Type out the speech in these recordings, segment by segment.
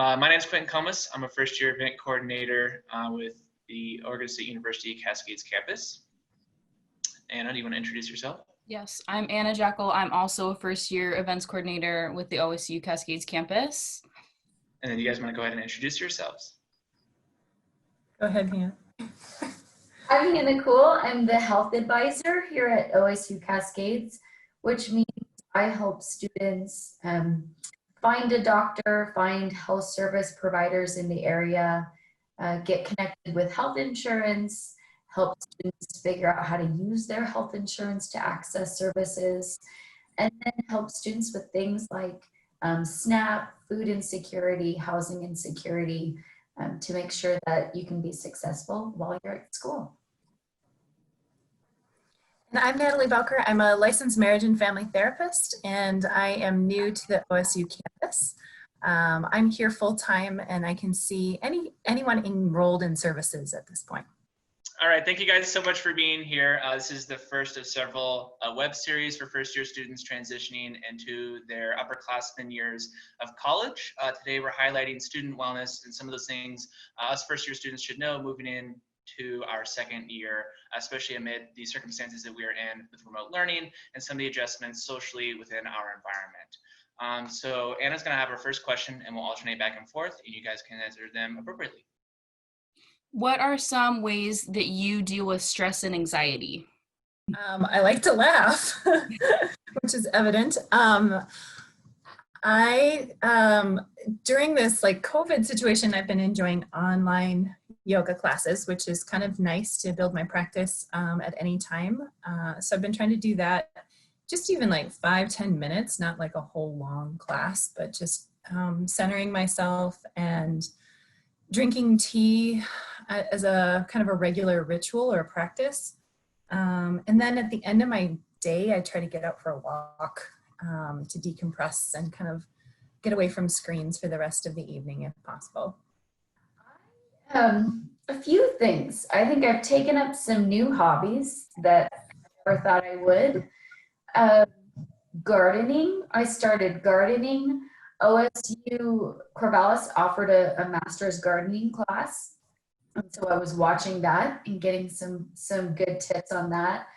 My name is Quentin Comas. I'm a first-year event coordinator with the Oregon State University Cascades campus. Anna, do you want to introduce yourself? Yes, I'm Anna Jekyll. I'm also a first-year events coordinator with the OSU-Cascades campus. And then you guys want to go ahead and introduce yourselves. Go ahead, Hannah. I'm Hannah Kuehl. I'm the health advisor here at OSU-Cascades, which means I help students find a doctor, find health service providers in the area, get connected with health insurance, help students figure out how to use their health insurance to access services, and then help students with things like SNAP, food insecurity, housing insecurity, to make sure that you can be successful while you're at school. And I'm Natalie Bowker. I'm a licensed marriage and family therapist, and I am new to the OSU campus. I'm here full-time, and I can see anyone enrolled in services at this point. All right, thank you guys so much for being here. This is the first of several web series for first-year students transitioning into their upperclassmen years of college. Today we're highlighting student wellness and some of those things us first-year students should know moving in to our second year, especially amid the circumstances that we are in with remote learning and some of the adjustments socially within our environment. So Anna's gonna have her first question and we'll alternate back and forth and you guys can answer them appropriately. What are some ways that you deal with stress and anxiety? I like to laugh, which is evident. During this COVID situation, I've been enjoying online yoga classes, which is kind of nice to build my practice at any time. So I've been trying to do that just even 5-10 minutes, not like a whole long class, but just centering myself and drinking tea as a kind of a regular ritual or practice. And then at the end of my day, I try to get out for a walk to decompress and kind of get away from screens for the rest of the evening if possible. A few things. I think I've taken up some new hobbies that I never thought I would. Gardening. I started gardening. OSU Corvallis offered a master's gardening class. And so I was watching that and getting some good tips on that.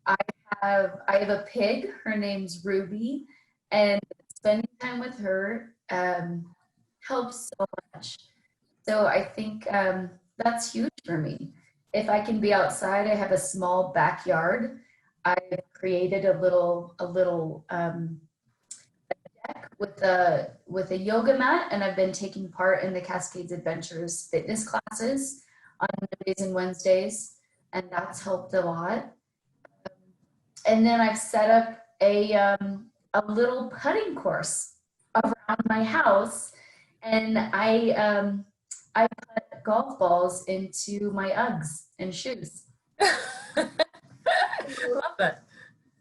I have a pig. Her name's Ruby, and spending time with her helps so much. So I think that's huge for me. If I can be outside, I have a small backyard. I've created a little deck with a yoga mat, and I've been taking part in the Cascades Adventures fitness classes on Mondays and Wednesdays, and that's helped a lot. And then I've set up a little putting course around my house, and I put golf balls into my Uggs and shoes. I love that.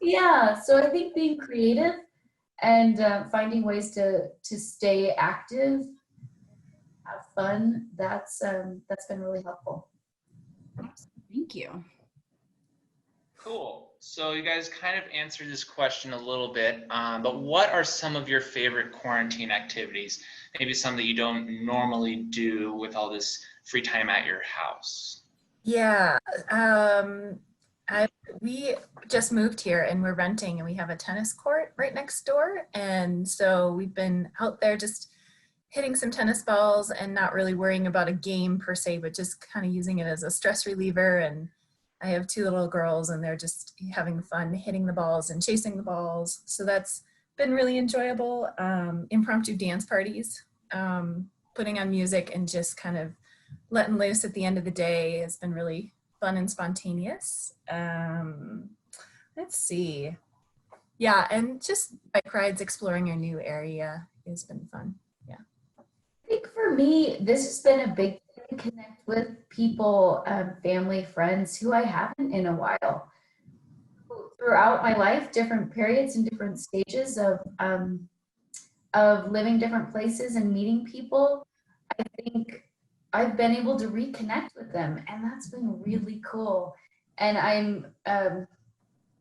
Yeah, so I think being creative and finding ways to stay active, have fun, that's been really helpful. Thank you. Cool. So you guys kind of answered this question a little bit, but what are some of your favorite quarantine activities? Maybe some that you don't normally do with all this free time at your house. Yeah, we just moved here and we're renting, and we have a tennis court right next door. And so we've been out there just hitting some tennis balls and not really worrying about a game per se, but just kind of using it as a stress reliever. And I have 2 little girls and they're just having fun hitting the balls and chasing the balls. So that's been really enjoyable. Impromptu dance parties, putting on music and just kind of letting loose at the end of the day has been really fun and spontaneous. Let's see. Yeah, and just bike rides, exploring a new area has been fun. Yeah. I think for me, this has been a big thing to connect with people, family, friends who I haven't in a while. Throughout my life, different periods and different stages of living different places and meeting people, I think I've been able to reconnect with them, and that's been really cool. And I'm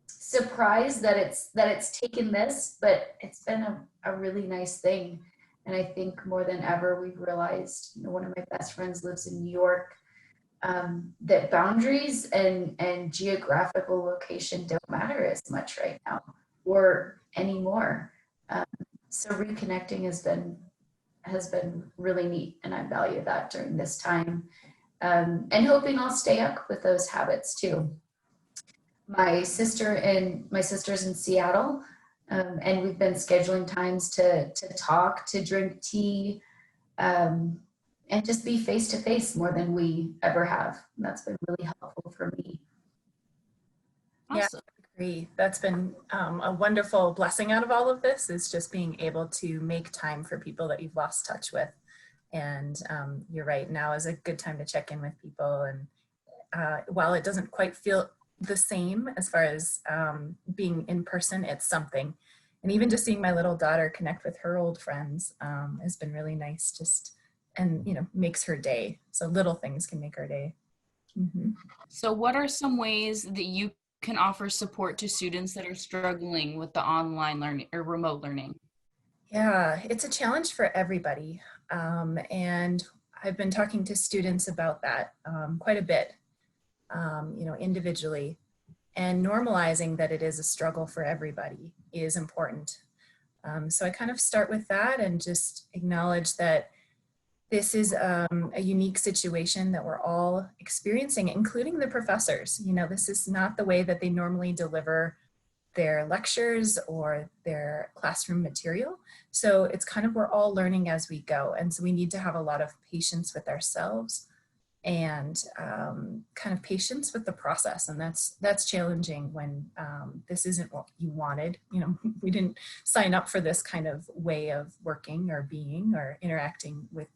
surprised that it's taken this, but it's been a really nice thing. And I think more than ever, we've realized, you know, one of my best friends lives in New York, that boundaries and geographical location don't matter as much right now or anymore. So reconnecting has been really neat, and I value that during this time. And hoping I'll stay up with those habits too. My sister's in Seattle, and we've been scheduling times to talk, to drink tea, and just be face to face more than we ever have. And that's been really helpful for me. Yeah, Awesome. I agree. That's been a wonderful blessing out of all of this, is just being able to make time for people that you've lost touch with. And you're right, now is a good time to check in with people. And while it doesn't quite feel the same as far as being in person, it's something. And even just seeing my little daughter connect with her old friends has been really nice, just, and, you know, makes her day. So little things can make our day. Mm-hmm. So what are some ways that you can offer support to students that are struggling with the online learning or remote learning? Yeah, it's a challenge for everybody. And I've been talking to students about that quite a bit, you know, individually. And normalizing that it is a struggle for everybody is important. So I kind of start with that and just acknowledge that this is a unique situation that we're all experiencing, including the professors. You know, this is not the way that they normally deliver their lectures or their classroom material. So it's kind of, we're all learning as we go. And so we need to have a lot of patience with ourselves and kind of patience with the process. And that's challenging when this isn't what you wanted. You know, we didn't sign up for this kind of way of working or being or interacting with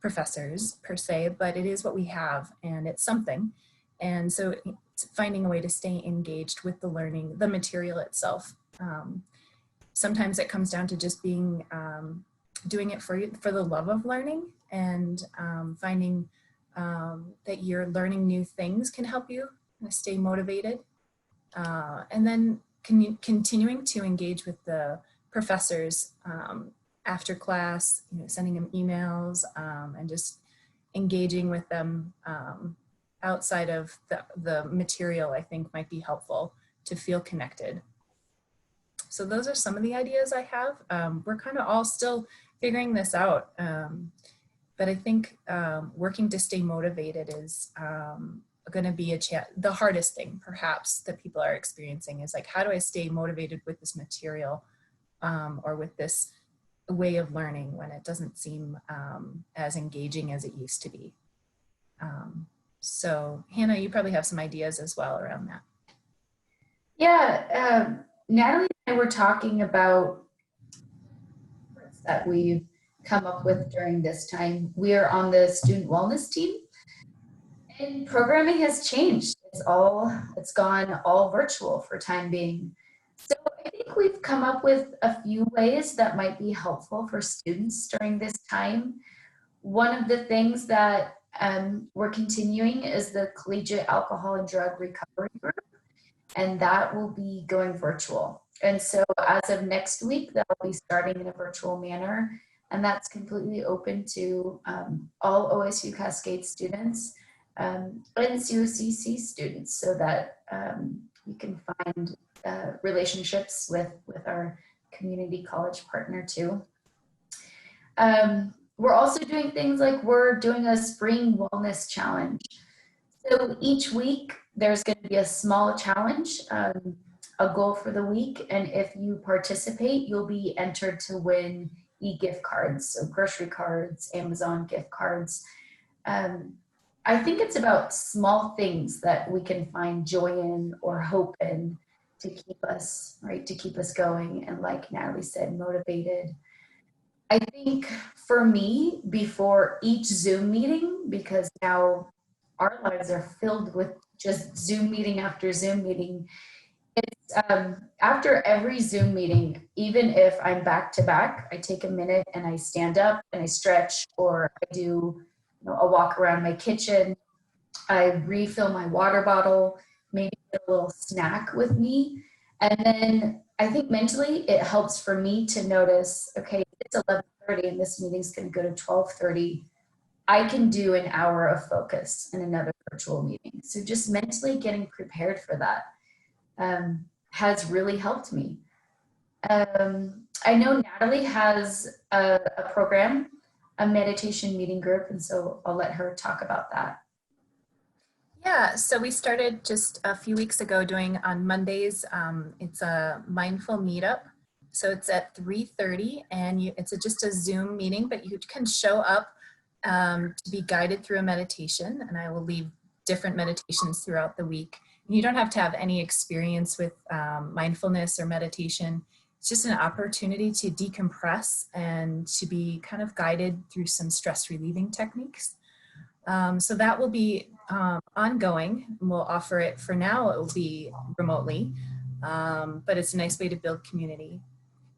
professors per se, but it is what we have, and it's something. And so it's finding a way to stay engaged with the learning, the material itself. Sometimes it comes down to just being, doing it for the love of learning, and finding that you're learning new things can help you stay motivated. And then continuing to engage with the professors after class, you know, sending them emails and just engaging with them outside of the material, I think might be helpful to feel connected. So those are some of the ideas I have. We're kind of all still figuring this out. But I think working to stay motivated is going to be the hardest thing perhaps that people are experiencing, is like, how do I stay motivated with this material or with this way of learning when it doesn't seem as engaging as it used to be. So Hannah, you probably have some ideas as well around that. Yeah, Natalie and I were talking about that we've come up with during this time. We are on the student wellness team, and programming has changed. It's gone all virtual for time being. So I think we've come up with a few ways that might be helpful for students during this time. One of the things that we're continuing is the Collegiate Alcohol and Drug Recovery Group, and that will be going virtual. And so as of next week, that will be starting in a virtual manner, and that's completely open to all OSU-Cascades students and COCC students, so that you can find relationships with our community college partner too. We're also doing things like we're doing a spring wellness challenge. So each week there's going to be a small challenge, a goal for the week, and if you participate, you'll be entered to win e-gift cards, so grocery cards, Amazon gift cards. I think it's about small things that we can find joy in or hope in to keep us, right, to keep us going, and like Natalie said, motivated. I think for me, before each Zoom meeting, because now our lives are filled with just Zoom meeting after Zoom meeting, it's after every Zoom meeting, even if I'm back to back, I take a minute and I stand up and I stretch, or I do, you know, a walk around my kitchen. I refill my water bottle, maybe get a little snack with me. And then I think mentally it helps for me to notice, okay, it's 11:30 and this meeting's going to go to 12:30. I can do an hour of focus in another virtual meeting. So just mentally getting prepared for that has really helped me. I know Natalie has a program, a meditation meeting group, and so I'll let her talk about that. Yeah, so we started just a few weeks ago doing on Mondays. It's a mindful meetup. So it's at 3:30 and it's just a Zoom meeting, but you can show up to be guided through a meditation, and I will leave different meditations throughout the week. You don't have to have any experience with mindfulness or meditation. It's just an opportunity to decompress and to be kind of guided through some stress relieving techniques. So that will be ongoing. We'll offer it for now. It will be remotely, but it's a nice way to build community.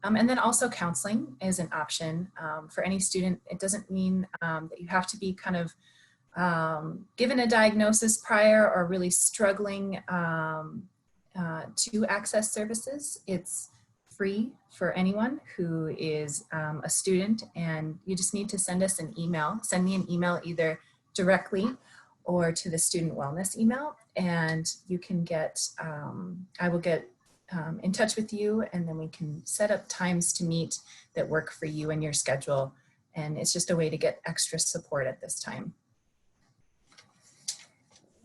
And then also counseling is an option for any student. It doesn't mean that you have to be kind of given a diagnosis prior or really struggling to access services. It's free for anyone who is a student, and you just need to send us an email. Send me an email either directly or to the student wellness email, and you can get, I will get in touch with you, and then we can set up times to meet that work for you and your schedule. And it's just a way to get extra support at this time.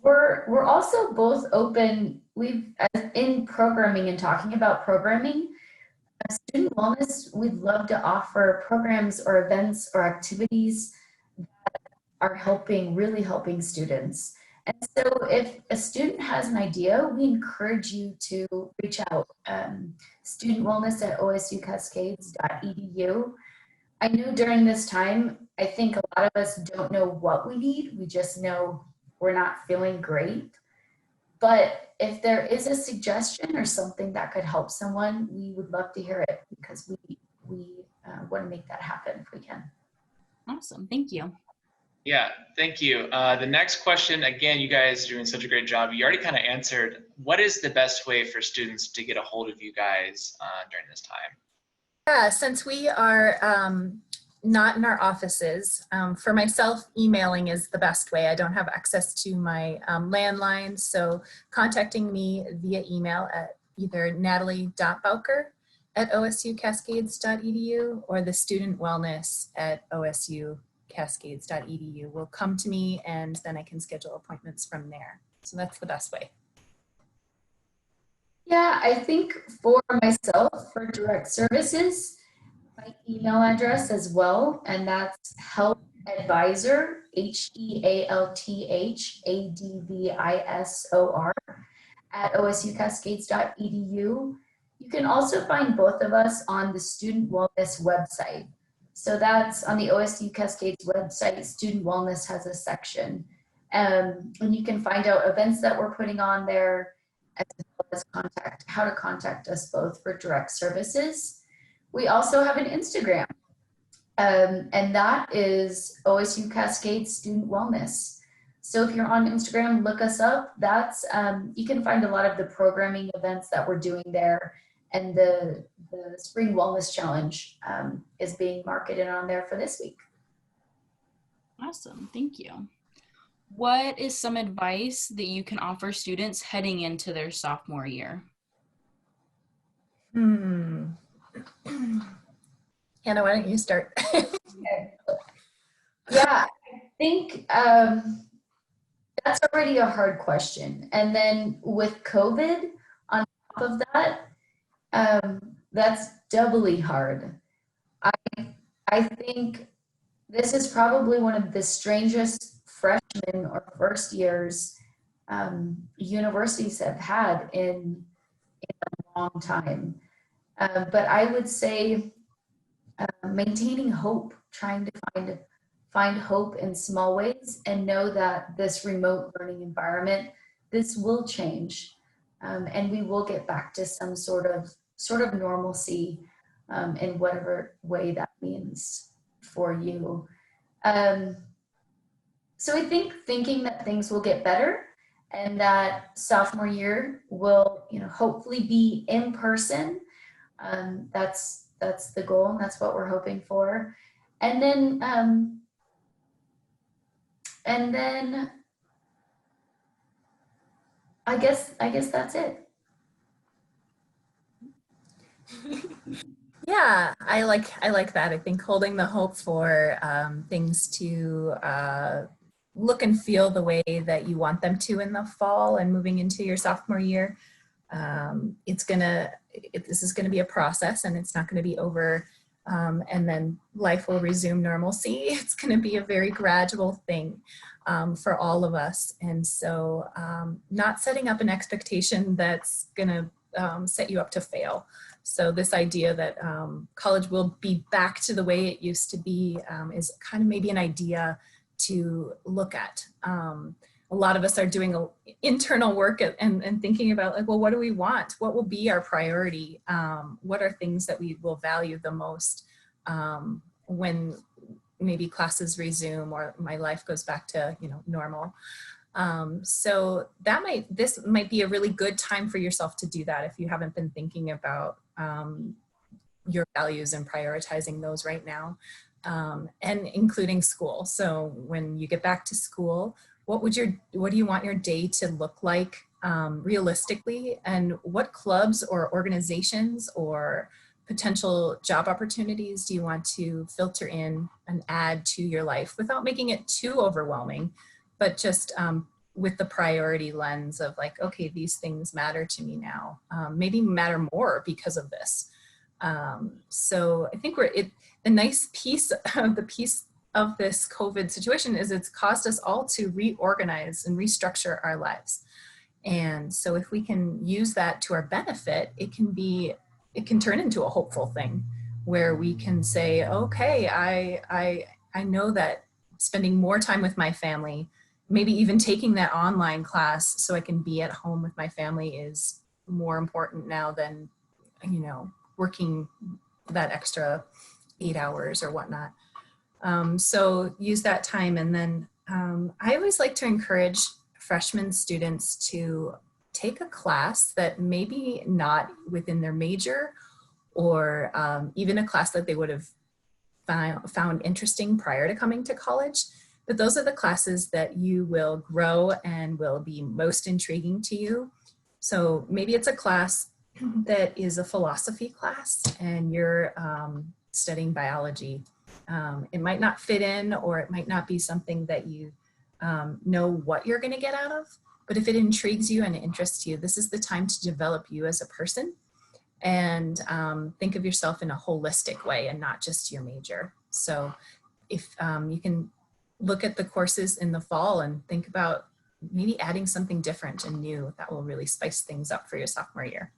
We're also both open, in programming and talking about programming, student wellness, we'd love to offer programs or events or activities that are really helping students. And so if a student has an idea, we encourage you to reach out. studentwellness@osu-cascades.edu. I know during this time, I think a lot of us don't know what we need. We just know we're not feeling great. But if there is a suggestion or something that could help someone, we would love to hear it, because we want to make that happen if we can. Awesome, thank you. Yeah, thank you. The next question, again, you guys are doing such a great job. You already kind of answered, what is the best way for students to get a hold of you guys during this time? Yeah, since we are not in our offices, for myself, emailing is the best way. I don't have access to my landline, so contacting me via email at either natalie.bowker@osu-cascades.edu or the student wellness at osu-cascades.edu will come to me, and then I can schedule appointments from there. So that's the best way. Yeah, I think for myself, for direct services, my email address as well, and that's helpadvisor, HEALTHADVISOR @osu-cascades.edu. You can also find both of us on the Student Wellness website. So that's on the OSU Cascades website. Student Wellness has a section. And you can find out events that we're putting on there, as well as how to contact us both for direct services. We also have an Instagram, and that is OSU Cascades Student Wellness. So if you're on Instagram, look us up. That's you can find a lot of the programming events that we're doing there, and the Spring Wellness Challenge is being marketed on there for this week. Awesome, thank you. What is some advice that you can offer students heading into their sophomore year? Hannah, why don't you start? Okay. Yeah, I think that's already a hard question. And then with COVID on top of that, that's doubly hard. I think this is probably one of the strangest freshman or first years universities have had in a long time. But I would say maintaining hope, trying to find hope in small ways, and know that this remote learning environment, this will change, and we will get back to some sort of normalcy in whatever way that means for you. So I think thinking that things will get better and that sophomore year will, hopefully be in person. That's the goal, and that's what we're hoping for. And then I guess that's it. Yeah, I like that. I think holding the hope for things to look and feel the way that you want them to in the fall and moving into your sophomore year. This is gonna be a process, and it's not gonna be over and then life will resume normalcy. It's gonna be a very gradual thing for all of us. And so not setting up an expectation that's gonna set you up to fail. So this idea that college will be back to the way it used to be is kind of maybe an idea to look at. A lot of us are doing internal work and thinking about, like, well, what do we want? What will be our priority? What are things that we will value the most when maybe classes resume or my life goes back to normal? So this might be a really good time for yourself to do that if you haven't been thinking about your values and prioritizing those right now, and including school. So when you get back to school, what do you want your day to look like realistically, and what clubs or organizations or potential job opportunities do you want to filter in and add to your life without making it too overwhelming, but just with the priority lens of like, okay, these things matter to me now, maybe matter more because of this. So I think the nice piece of this COVID situation is it's caused us all to reorganize and restructure our lives. And so if we can use that to our benefit, it can turn into a hopeful thing where we can say, okay, I know that spending more time with my family, maybe even taking that online class so I can be at home with my family, is more important now than, working that extra 8 hours or whatnot. So use that time. And then I always like to encourage freshman students to take a class that maybe not within their major, or even a class that they would have found interesting prior to coming to college. But those are the classes that you will grow and will be most intriguing to you. So maybe it's a class that is a philosophy class and you're studying biology. It might not fit in, or it might not be something that you know what you're going to get out of. But if it intrigues you and it interests you, this is the time to develop you as a person and think of yourself in a holistic way and not just your major. So if you can look at the courses in the fall and think about maybe adding something different and new, that will really spice things up for your sophomore year.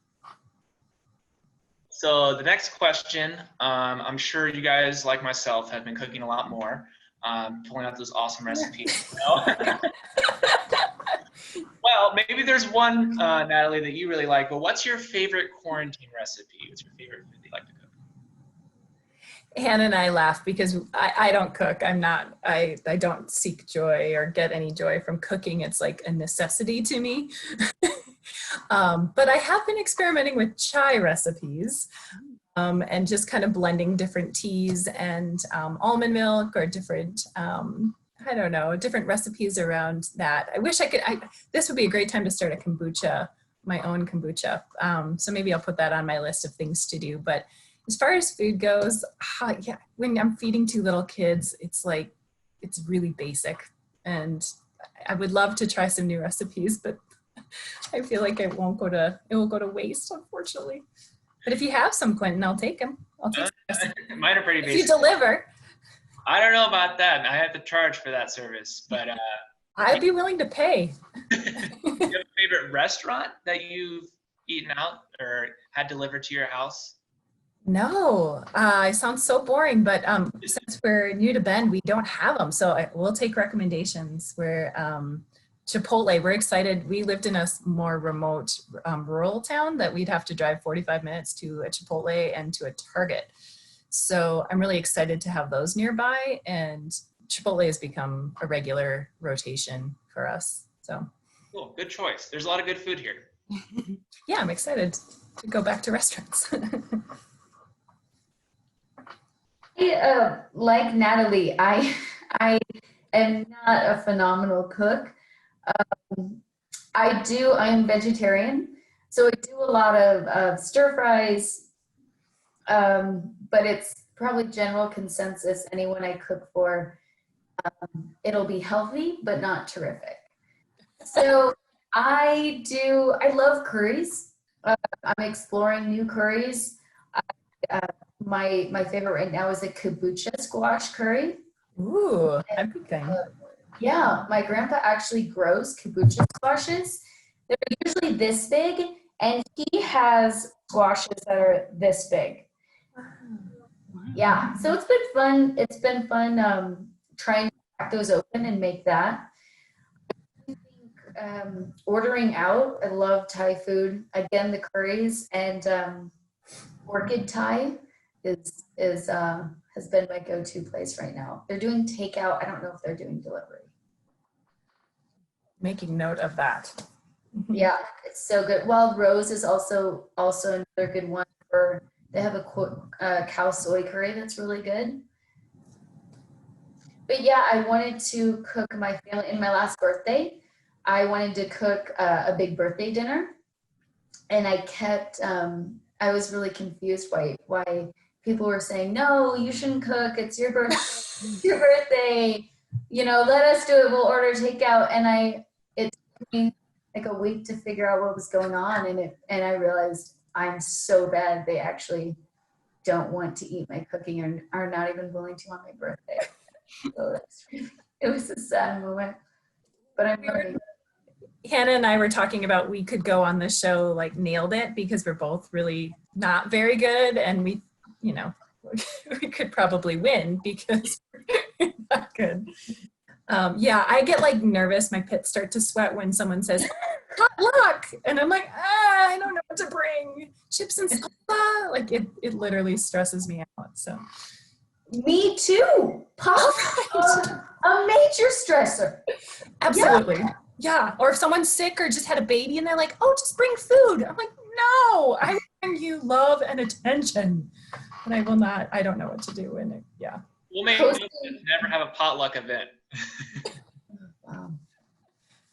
So the next question, I'm sure you guys, like myself, have been cooking a lot more, pulling out those awesome recipes. Well, maybe there's one, Natalie, that you really like, but what's your favorite quarantine recipe? What's your favorite food that you like to cook? Hannah and I laugh because I don't cook. I don't seek joy or get any joy from cooking. It's like a necessity to me. But I have been experimenting with chai recipes and just kind of blending different teas and almond milk or different, I don't know, different recipes around that. I wish I could, this would be a great time to start a kombucha, my own kombucha. So maybe I'll put that on my list of things to do. But as far as food goes, yeah, when I'm feeding 2 little kids, it's like, it's really basic. And I would love to try some new recipes, but I feel like it will go to waste, unfortunately. But if you have some, Quentin, I'll take them. I'll take some. Mine are pretty basic. If you deliver. I don't know about that. I have to charge for that service, but I'd be willing to pay. Do you have a favorite restaurant that you've eaten out or had delivered to your house? No, it sounds so boring, but since we're new to Bend, we don't have them. So we'll take recommendations. We're Chipotle, we're excited. We lived in a more remote rural town that we'd have to drive 45 minutes to a Chipotle and to a Target. So I'm really excited to have those nearby, and Chipotle has become a regular rotation for us. So Cool, good choice. There's a lot of good food here. Yeah, I'm excited to go back to restaurants. Like Natalie, I am not a phenomenal cook. I'm vegetarian, so I do a lot of stir fries, but it's probably general consensus, anyone I cook for, it'll be healthy, but not terrific. So I love curries. I'm exploring new curries. My favorite right now is a kombucha squash curry. Ooh, a good thing. Yeah, my grandpa actually grows kombucha squashes. They're usually this big, and he has squashes that are this big. Yeah, so it's been fun. It's been fun trying to crack those open and make that. I think ordering out, I love Thai food. Again, the curries and orchid Thai has been my go-to place right now. They're doing takeout. I don't know if they're doing delivery. Making note of that. Yeah, it's so good. Wild Rose is also another good one. They have a cow soy curry that's really good. But yeah, I wanted to cook my family. In my last birthday, I wanted to cook a big birthday dinner, and I was really confused why people were saying, no, you shouldn't cook. It's your birthday. It's your birthday. Let us do it. We'll order takeout. And it took me like a week to figure out what was going on, and I realized I'm so bad. They actually don't want to eat my cooking and are not even willing to on my birthday. So it was a sad moment. But I'm learning. Hannah and I were talking about we could go on the show like Nailed It, because we're both really not very good, and we could probably win because we're not good. Yeah, I get like nervous. My pits start to sweat when someone says, "Hot luck," and I'm like, I don't know what to bring. Chips and salsa. Like it literally stresses me out. So. Me too. A major stressor. Absolutely. Yeah. Or if someone's sick or just had a baby and they're like, oh, just bring food. I'm like, no, I bring you love and attention. And I will not, I don't know what to do. And yeah. We'll never have a potluck event. Wow.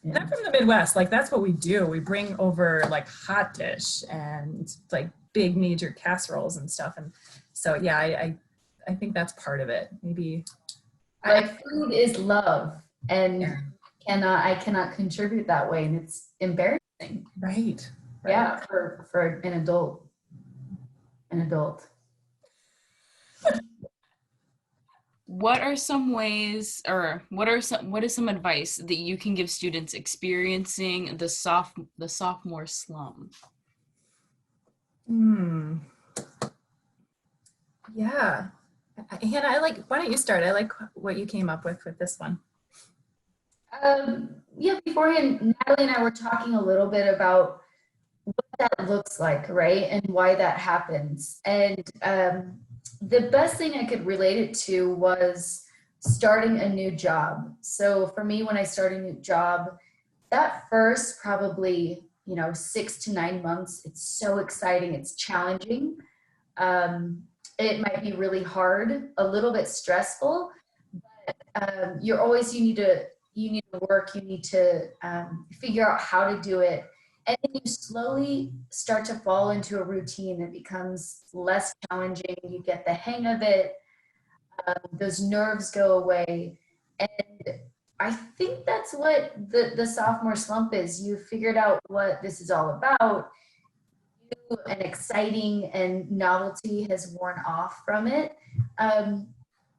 Yeah. I'm from the Midwest. Like that's what we do. We bring over like hot dish and like big major casseroles and stuff. And so, yeah, I think that's part of it. Maybe. Like food is love, and I cannot contribute that way, and it's embarrassing. Right. Yeah, for an adult. What are some ways, or what is some advice that you can give students experiencing the sophomore slump? Yeah. Hannah, why don't you start? I like what you came up with this one. Yeah, beforehand, Natalie and I were talking a little bit about what that looks like, right? And why that happens. And the best thing I could relate it to was starting a new job. So for me, when I start a new job, that first probably, 6 to 9 months, it's so exciting, it's challenging. It might be really hard, a little bit stressful, but you need to work, you need to figure out how to do it. And then you slowly start to fall into a routine that becomes less challenging. You get the hang of it. Those nerves go away. And I think that's what the sophomore slump is. You figured out what this is all about. And exciting and novelty has worn off from it.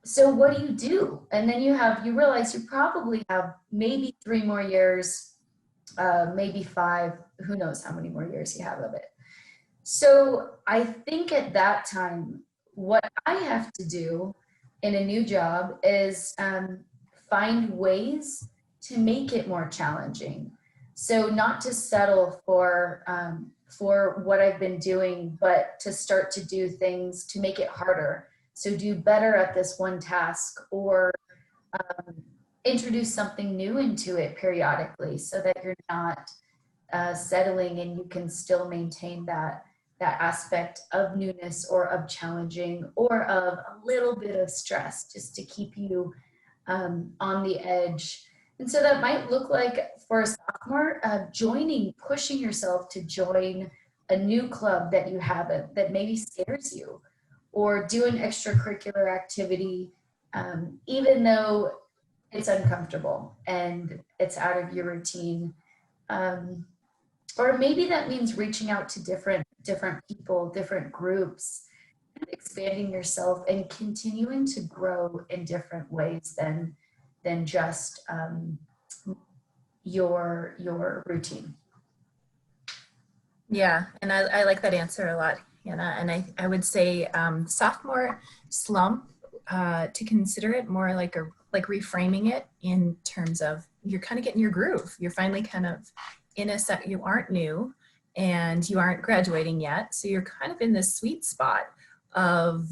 So what do? And then you realize you probably have maybe 3 more years, maybe 5, who knows how many more years you have of it. So I think at that time, what I have to do in a new job is find ways to make it more challenging. So not to settle for what I've been doing, but to start to do things to make it harder. So do better at this one task, or introduce something new into it periodically so that you're not settling and you can still maintain that aspect of newness or of challenging or of a little bit of stress just to keep you on the edge. And so that might look like for a sophomore, pushing yourself to join a new club that you haven't, that maybe scares you, or do an extracurricular activity, even though it's uncomfortable and it's out of your routine. Or maybe that means reaching out to different people, different groups, expanding yourself and continuing to grow in different ways than just your routine. Yeah, and I like that answer a lot, Hannah. And I would say sophomore slump, to consider it more like reframing it in terms of you're kind of getting your groove. You're finally kind of in a set, you aren't new and you aren't graduating yet. So you're kind of in this sweet spot of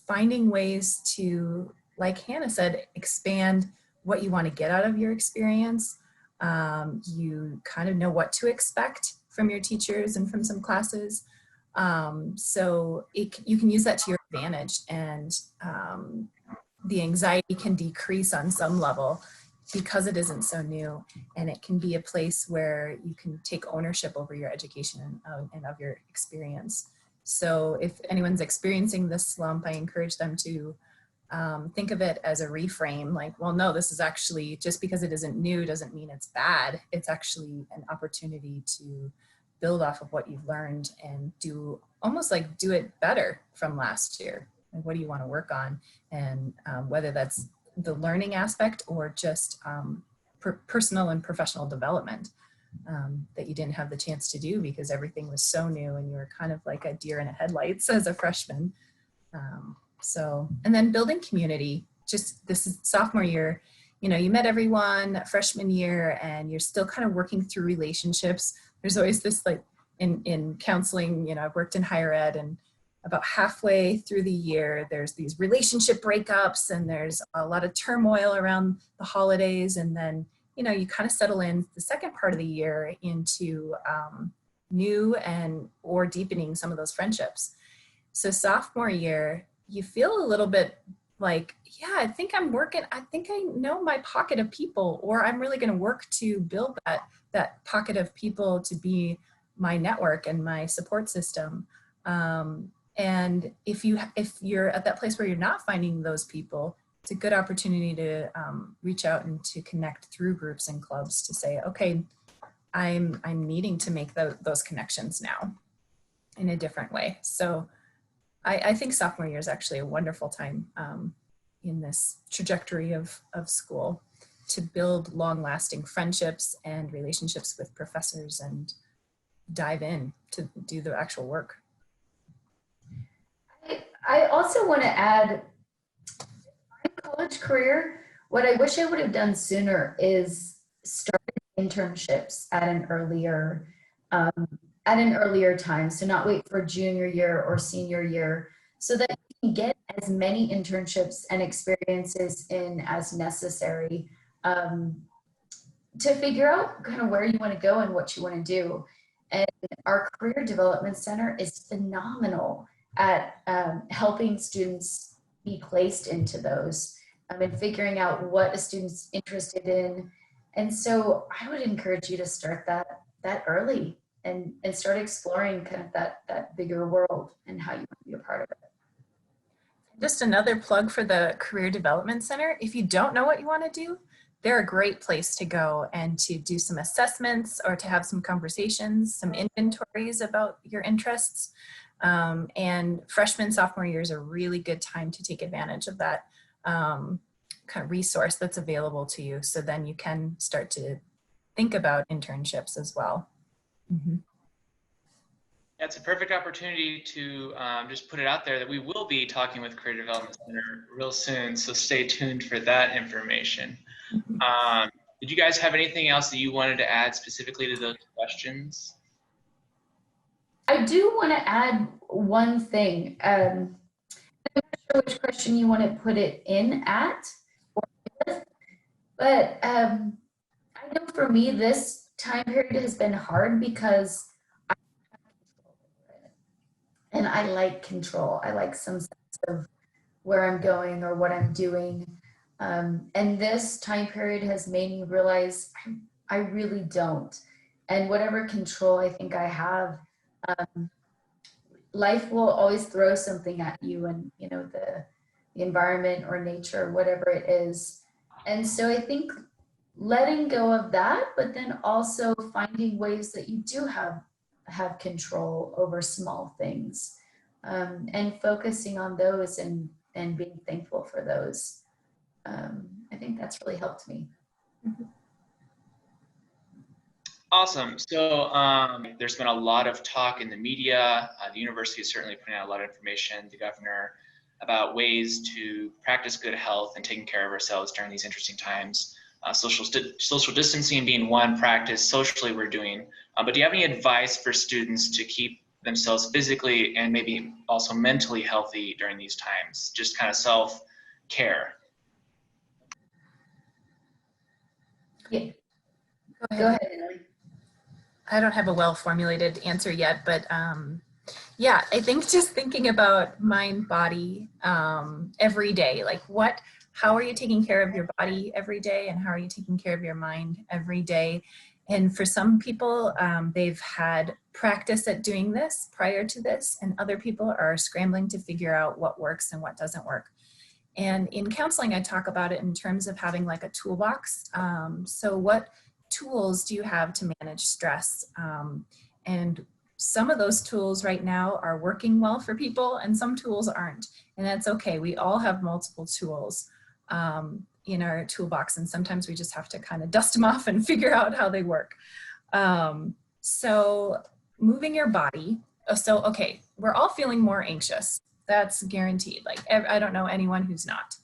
finding ways to, like Hannah said, expand what you want to get out of your experience. You kind of know what to expect from your teachers and from some classes. So you can use that to your advantage, and the anxiety can decrease on some level because it isn't so new, and it can be a place where you can take ownership over your education and of your experience. So if anyone's experiencing this slump, I encourage them to think of it as a reframe, like, well, no, this is actually, just because it isn't new doesn't mean it's bad. It's actually an opportunity to build off of what you've learned and do it better from last year. Like, what do you want to work on? And whether that's the learning aspect or just personal and professional development that you didn't have the chance to do because everything was so new and you were kind of like a deer in the headlights as a freshman. And then building community, just this is sophomore year, you met everyone freshman year and you're still kind of working through relationships. There's always this, like in counseling, I've worked in higher ed, and about halfway through the year, there's these relationship breakups and there's a lot of turmoil around the holidays. And then, you kind of settle in the second part of the year into new or deepening some of those friendships. So sophomore year, you feel a little bit like, yeah, I think I know my pocket of people, or I'm really going to work to build that pocket of people to be my network and my support system. And if you're at that place where you're not finding those people, it's a good opportunity to reach out and to connect through groups and clubs to say, okay, I'm needing to make those connections now in a different way. So I think sophomore year is actually a wonderful time in this trajectory of school to build long-lasting friendships and relationships with professors and dive in to do the actual work. I also want to add, my college career, what I wish I would have done sooner is start internships at an earlier time. So not wait for junior year or senior year, so that you can get as many internships and experiences in as necessary to figure out kind of where you want to go and what you want to do. And our Career Development Center is phenomenal at helping students be placed into those and figuring out what a student's interested in. And so I would encourage you to start that early and start exploring kind of that bigger world and how you want to be a part of it. Just another plug for the Career Development Center. If you don't know what you want to do, they're a great place to go and to do some assessments or to have some conversations, some inventories about your interests. And freshman, sophomore year is a really good time to take advantage of that kind of resource that's available to you. So then you can start to think about internships as well. Mm-hmm. That's a perfect opportunity to just put it out there that we will be talking with Career Development Center real soon. So stay tuned for that information. Mm-hmm. Did you guys have anything else that you wanted to add specifically to those questions? I do want to add one thing. I'm not sure which question you want to put it in at or with, But I know for me, this time period has been hard because I have control over it. And I like control. I like some sense of where I'm going or what I'm doing. And this time period has made me realize I really don't. And whatever control I think I have, life will always throw something at you, and you know, the environment or nature, whatever it is. And so I think letting go of that, but then also finding ways that you do have control over small things, and focusing on those and being thankful for those. I think that's really helped me. Awesome. So there's been a lot of talk in the media. The university is certainly putting out a lot of information, the governor, about ways to practice good health and taking care of ourselves during these interesting times. Social distancing being one practice socially we're doing. But do you have any advice for students to keep themselves physically and maybe also mentally healthy during these times? Just kind of self-care. Yeah. Go ahead. Natalie. I don't have a well-formulated answer yet, but yeah, I think just thinking about mind, body every day, like how are you taking care of your body every day, and how are you taking care of your mind every day? And for some people, they've had practice at doing this prior to this, and other people are scrambling to figure out what works and what doesn't work. And in counseling, I talk about it in terms of having like a toolbox. So what tools do you have to manage stress? And some of those tools right now are working well for people, and some tools aren't. And that's okay. We all have multiple tools in our toolbox, and sometimes we just have to kind of dust them off and figure out how they work. So moving your body. So, okay, we're all feeling more anxious. That's guaranteed. Like, I don't know anyone who's not.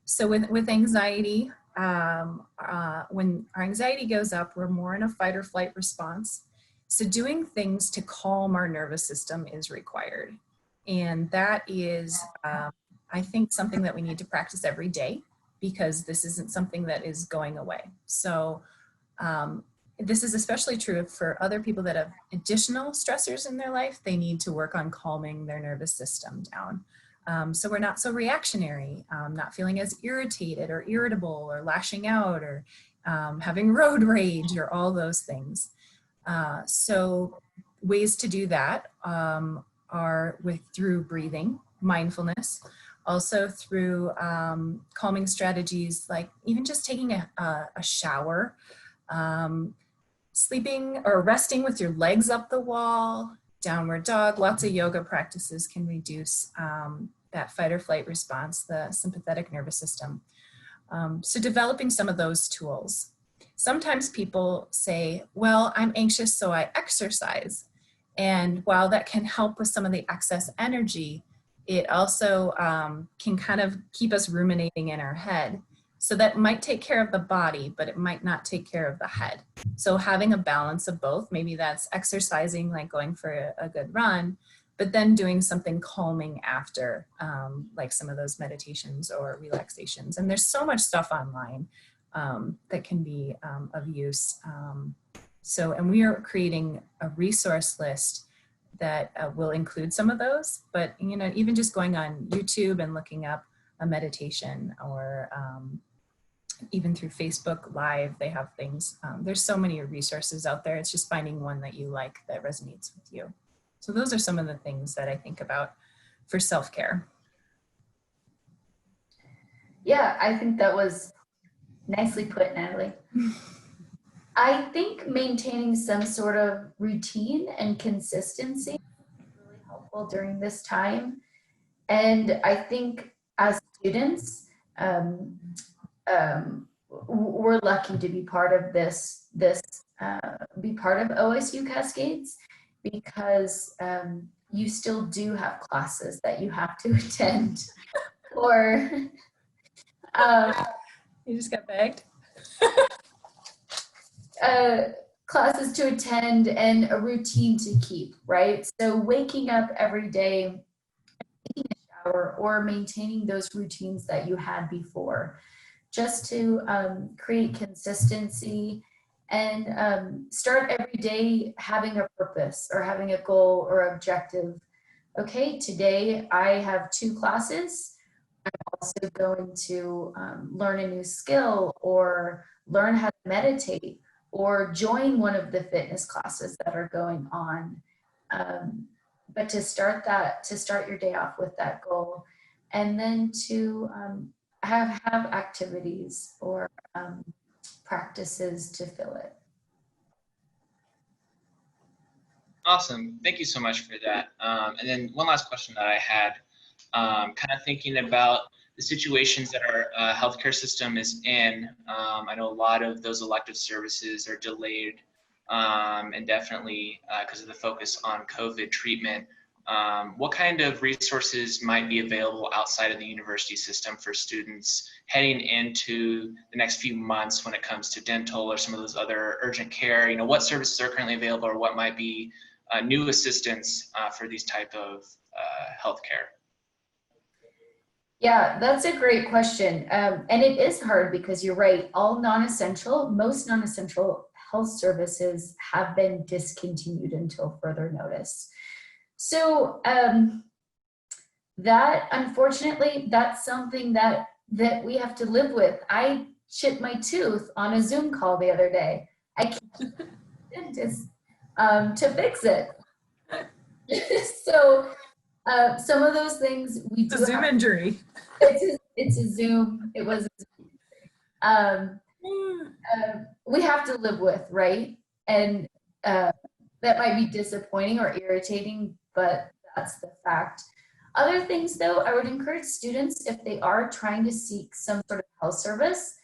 So with anxiety, when our anxiety goes up, we're more in a fight or flight response. So doing things to calm our nervous system is required. And that is, I think, something that we need to practice every day, because this isn't something that is going away. So this is especially true for other people that have additional stressors in their life. They need to work on calming their nervous system down. So we're not so reactionary, not feeling as irritated or irritable or lashing out or having road rage or all those things. So ways to do that are through breathing, mindfulness, also through calming strategies, like even just taking a shower, sleeping or resting with your legs up the wall, downward dog. Lots of yoga practices can reduce that fight or flight response, the sympathetic nervous system. So developing some of those tools. Sometimes people say, well, I'm anxious, so I exercise. And while that can help with some of the excess energy, it also can kind of keep us ruminating in our head. So that might take care of the body, but it might not take care of the head. So having a balance of both, maybe that's exercising, like going for a good run, but then doing something calming after, like some of those meditations or relaxations. And there's so much stuff online that can be of use. And we are creating a resource list that will include some of those, but you know, even just going on YouTube and looking up a meditation, or even through Facebook Live, they have things. There's so many resources out there. It's just finding one that you like, that resonates with you. So those are some of the things that I think about for self-care. Yeah, I think that was nicely put, Natalie. I think maintaining some sort of routine and consistency is really helpful during this time. And I think as students, we're lucky to be part of be part of OSU-Cascades, because you still do have classes that you have to attend, or You just got begged. classes to attend and a routine to keep, right? So waking up every day, taking a shower, or maintaining those routines that you had before. just to create consistency and start every day having a purpose or having a goal or objective. Okay, today I have 2 classes. I'm also going to learn a new skill or learn how to meditate or join one of the fitness classes that are going on. But to start your day off with that goal, and then to have activities or practices to fill it. Awesome. Thank you so much for that. And then one last question that I had, kind of thinking about the situations that our healthcare system is in. I know a lot of those elective services are delayed indefinitely because of the focus on COVID treatment. What kind of resources might be available outside of the university system for students heading into the next few months when it comes to dental or some of those other urgent care? You know, what services are currently available, or what might be new assistance for these type of healthcare? Yeah, that's a great question. And it is hard because you're right. Most non-essential health services have been discontinued until further notice. So that, unfortunately, that's something that we have to live with. I chipped my tooth on a Zoom call the other day. I came to the dentist to fix it. So some of those things we do. It's a Zoom injury. It's a Zoom. It was a Zoom. We have to live with, right? And that might be disappointing or irritating, but that's the fact. Other things, though, I would encourage students, if they are trying to seek some sort of health service,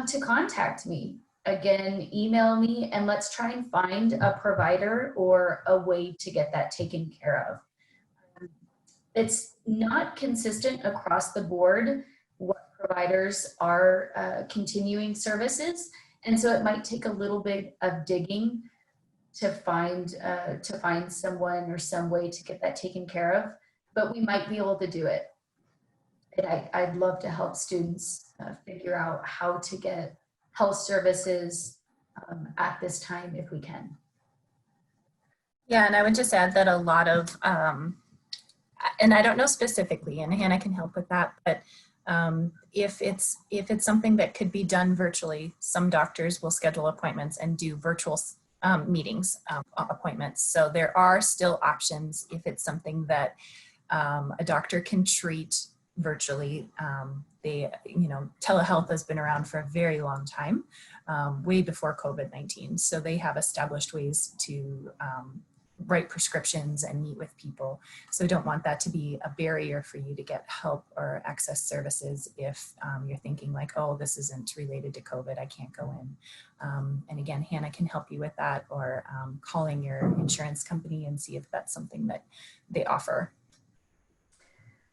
to contact me. Again, email me, and let's try and find a provider or a way to get that taken care of. It's not consistent across the board what providers are continuing services, and so it might take a little bit of digging to find someone or some way to get that taken care of, but we might be able to do it. And I'd love to help students figure out how to get health services at this time if we can. Yeah, and I would just add that a lot of, and I don't know specifically, and Hannah can help with that, but if it's something that could be done virtually, some doctors will schedule appointments and do virtual meetings, appointments. So there are still options if it's something that a doctor can treat virtually. Telehealth has been around for a very long time, way before COVID-19. So they have established ways to write prescriptions and meet with people. So don't want that to be a barrier for you to get help or access services if you're thinking like, oh, this isn't related to COVID, I can't go in. And again, Hannah can help you with that, or calling your insurance company and see if that's something that they offer.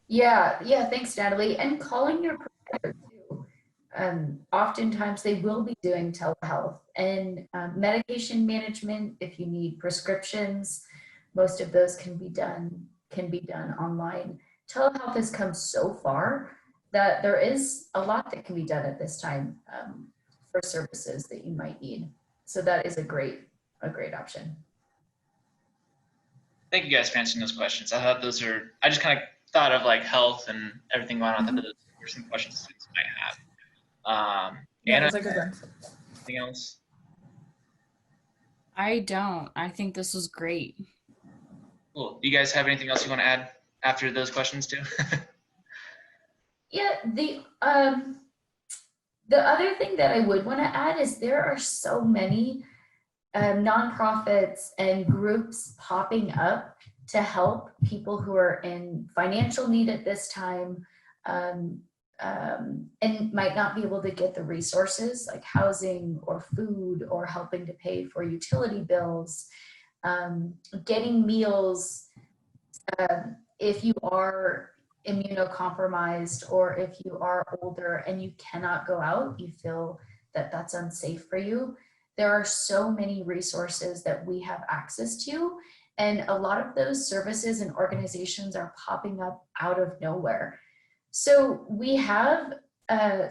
Yeah, thanks, Natalie. And calling your provider too. Oftentimes they will be doing telehealth and medication management. If you need prescriptions, most of those can be done online. Telehealth has come so far that there is a lot that can be done at this time for services that you might need. So that is a great option. Thank you guys for answering those questions. I thought I just kind of thought of like health and everything going on. I thought those were some questions students might have. Yeah, Anna, those are good ones. anything else? I don't. I think this was great. Cool. Do you guys have anything else you want to add after those questions too? Yeah, the other thing that I would want to add is there are so many nonprofits and groups popping up to help people who are in financial need at this time and might not be able to get the resources like housing or food or helping to pay for utility bills, getting meals if you are immunocompromised or if you are older and you cannot go out, you feel that that's unsafe for you. There are so many resources that we have access to, and a lot of those services and organizations are popping up out of nowhere. So we have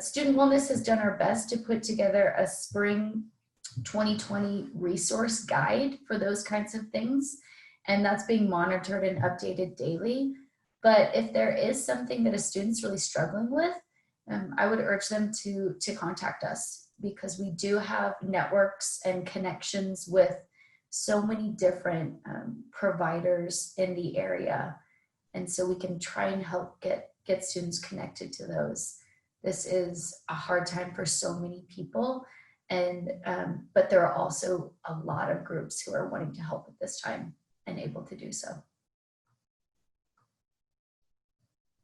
Student Wellness has done our best to put together a spring 2020 resource guide for those kinds of things. And that's being monitored and updated daily. But if there is something that a student's really struggling with, I would urge them to contact us, because we do have networks and connections with so many different providers in the area. And so we can try and help get students connected to those. This is a hard time for so many people. And but there are also a lot of groups who are wanting to help at this time and able to do so.